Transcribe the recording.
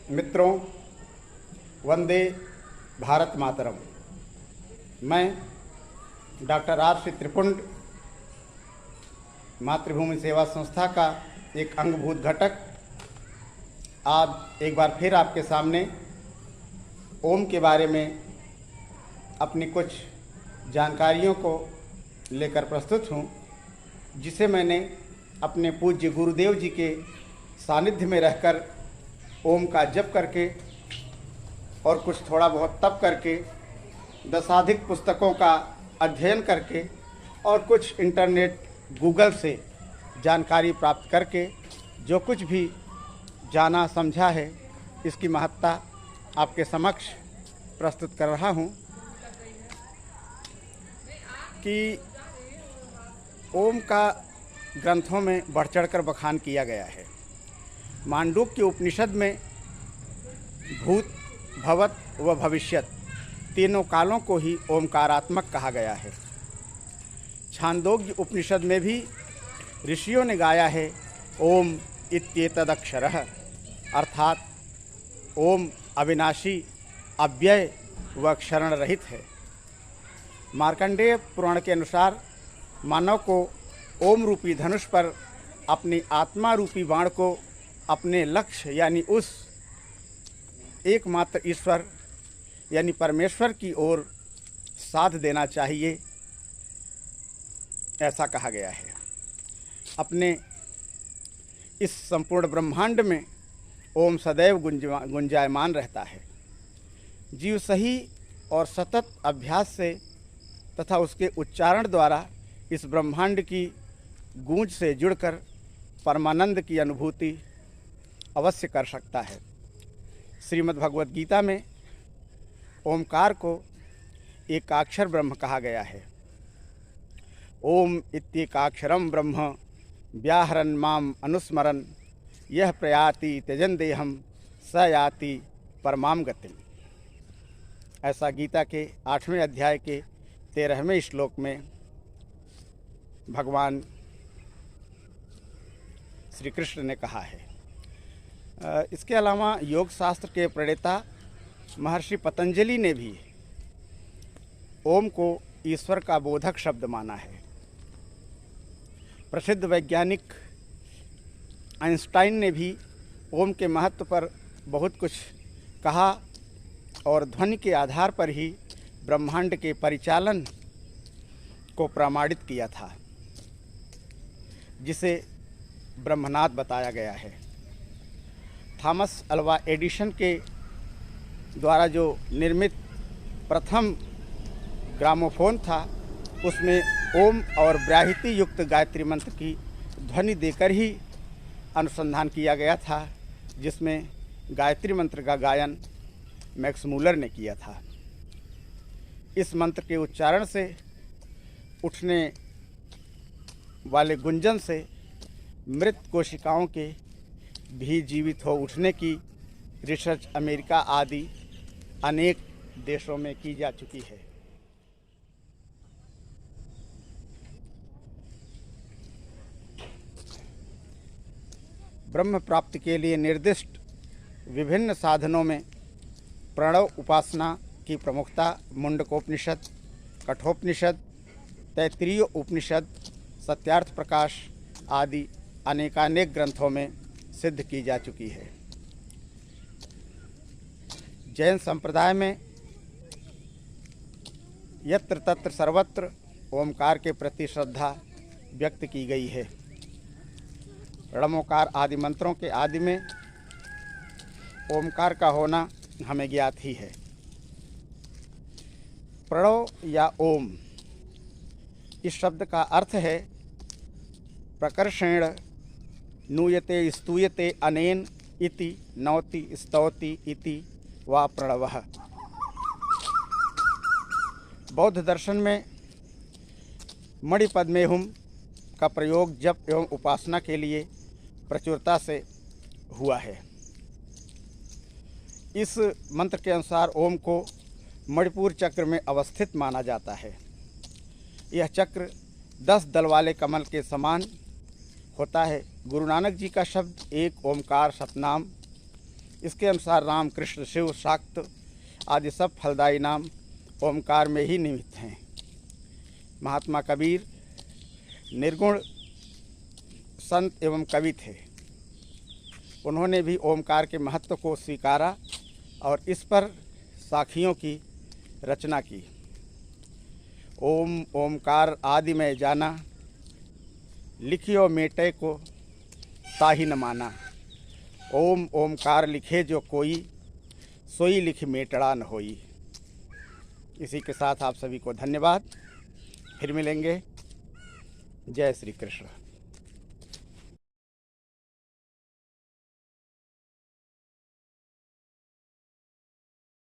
मित्रों, वंदे भारत मातरम। मैं doctor R C Tripund, मातृभूमि सेवा संस्था का एक अंगभूत घटक, आज एक बार फिर आपके सामने ओम के बारे में अपनी कुछ जानकारियों को लेकर प्रस्तुत हूँ, जिसे मैंने अपने पूज्य गुरुदेव जी के सानिध्य में रहकर ओम का जप करके और कुछ थोड़ा बहुत तप करके, दशाधिक पुस्तकों का अध्ययन करके और कुछ इंटरनेट गूगल से जानकारी प्राप्त करके जो कुछ भी जाना समझा है, इसकी महत्ता आपके समक्ष प्रस्तुत कर रहा हूँ कि ओम का ग्रंथों में बढ़ चढ़कर बखान किया गया है। मांडूक्य उपनिषद में भूत, भवत व भविष्यत तीनों कालों को ही ओमकारात्मक कहा गया है। छांदोग्य उपनिषद में भी ऋषियों ने गाया है ओम इत्येतदक्षरः, अर्थात ओम अविनाशी, अव्यय व क्षरण रहित है। मार्कंडेय पुराण के अनुसार मानव को ओम रूपी धनुष पर अपनी आत्मा रूपी बाण को अपने लक्ष्य यानी उस एकमात्र ईश्वर यानी परमेश्वर की ओर साध देना चाहिए, ऐसा कहा गया है। अपने इस संपूर्ण ब्रह्मांड में ओम सदैव गुंजायमान रहता है। जीव सही और सतत अभ्यास से तथा उसके उच्चारण द्वारा इस ब्रह्मांड की गूंज से जुड़कर परमानंद की अनुभूति अवश्य कर सकता है। श्रीमद् भगवद गीता में ओमकार को एकाक्षर ब्रह्म कहा गया है। ओम इत्येकाक्षरम ब्रह्म व्याहरन् माम अनुस्मरन् यह प्रयाति त्यजन देहम स याति परमाम गतिम। ऐसा गीता के 8वें अध्याय के 13वें श्लोक में भगवान श्री कृष्ण ने कहा है। इसके अलावा योग शास्त्र के प्रणेता महर्षि पतंजलि ने भी ओम को ईश्वर का बोधक शब्द माना है। प्रसिद्ध वैज्ञानिक आइंस्टाइन ने भी ओम के महत्व पर बहुत कुछ कहा और ध्वनि के आधार पर ही ब्रह्मांड के परिचालन को प्रमाणित किया था, जिसे ब्रह्मनाद बताया गया है। थॉमस अल्वा एडिसन के द्वारा जो निर्मित प्रथम ग्रामोफोन था, उसमें ओम और ब्राह्मि युक्त गायत्री मंत्र की ध्वनि देकर ही अनुसंधान किया गया था, जिसमें गायत्री मंत्र का गायन मैक्स मूलर ने किया था। इस मंत्र के उच्चारण से उठने वाले गुंजन से मृत कोशिकाओं के भी जीवित हो उठने की रिसर्च अमेरिका आदि अनेक देशों में की जा चुकी है। ब्रह्म प्राप्ति के लिए निर्दिष्ट विभिन्न साधनों में प्रणव उपासना की प्रमुखता मुंडकोपनिषद, कठोपनिषद, तैत्तिरीय उपनिषद, सत्यार्थ प्रकाश आदि अनेकानेक ग्रंथों में सिद्ध की जा चुकी है। जैन संप्रदाय में यत्र तत्र सर्वत्र ओमकार के प्रति श्रद्धा व्यक्त की गई है। रणमोकार आदि मंत्रों के आदि में ओमकार का होना हमें ज्ञात ही है। प्रणव या ओम, इस शब्द का अर्थ है प्रकर्षेण नूयते स्तूयते अनेन इति नौति स्तौति इति वा प्रणवः। बौद्ध दर्शन में मणिपद्मेहुम का प्रयोग जप एवं उपासना के लिए प्रचुरता से हुआ है। इस मंत्र के अनुसार ओम को मणिपुर चक्र में अवस्थित माना जाता है। यह चक्र 10 दल वाले कमल के समान होता है। गुरु नानक जी का शब्द एक ओमकार सतनाम इसके अनुसार राम, कृष्ण, शिव, शाक्त आदि सब फलदायी नाम ओमकार में ही निहित हैं। महात्मा कबीर निर्गुण संत एवं कवि थे। उन्होंने भी ओमकार के महत्व को स्वीकारा और इस पर साखियों की रचना की। ओम ओमकार आदि में जाना, लिखियो मेटे को ताहि न माना। ओम ओमकार लिखे जो कोई, सोई लिख मेटड़ा न होई। इसी के साथ आप सभी को धन्यवाद। फिर मिलेंगे। जय श्री कृष्ण।